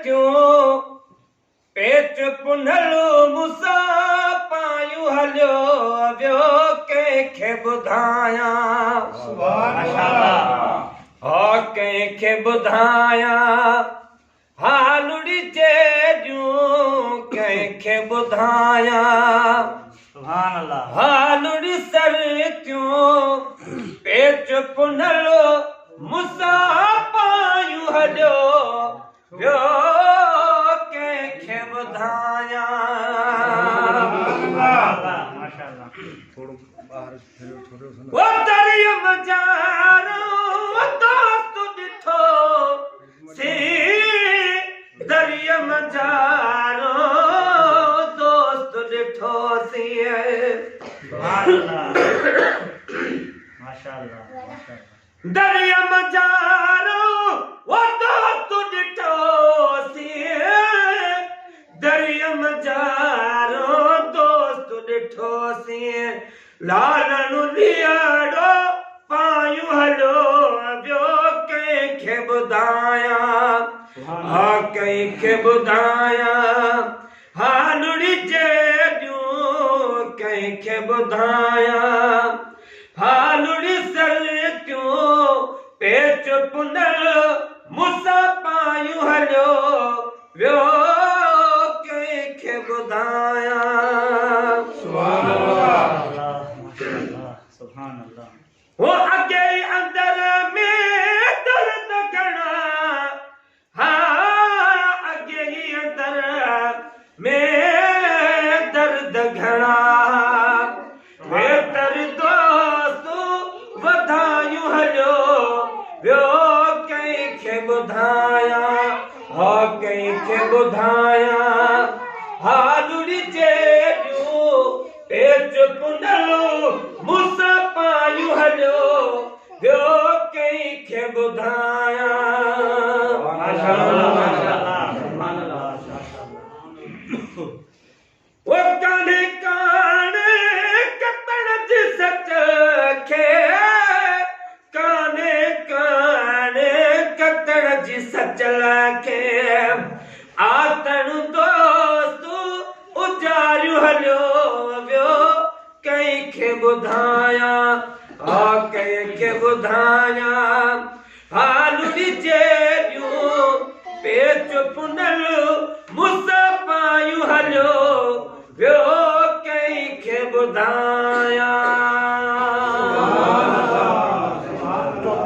क्यों पेच पुनलो मुसा पायु हलियो वियो कंहिंखे ॿुधायां कंहिंखे ॿुधायां हालुड़ी चेजूं कंहिंखे ॿुधायां हालुड़ी सर क्यों पेच पुनलो मुसा पायु हलियो वियो कंहिंखे ॿुधायां वो दरिया मजारो दोस्त ॾिठो सी दरिया मजारो दोस्त ॾिठो सी दरिया मजारो वो दोस्त ॾिठो सी दरिया मजारो दोस्त ॾिठो सी लालनु लियाड़ो पायु हलो वियो कंहिंखे ॿुधायां कंहिंखे ॿुधायां हालुड़ी चेजूं कंहिंखे ॿुधायां हालुड़ी सर क्यों पेच पुनल मुसा पायु हलियो वियो कंहिंखे ॿुधायां वो अगे अंदर में दर्द घना अगे अंदर में दर्द घना वे तर दोस्त वधायूं हलियो वियो कंहिंखे ॿुधायां कंहिंखे ॿुधायां हालुड़ी चेजूं पेच पुनलो मुसा पायु हलियो वियो कंहिंखे ॿुधायां वो काने काने कतण जी सच खे काने काने कतण जी सच खे आतण दोस्त उजारियूं हलियो वियो कंहिंखे ॿुधायां कंहिंखे ॿुधायां हालुड़ी चेजूं पेच पुनल मुसा पायु हलियो वियो कंहिंखे ॿुधायां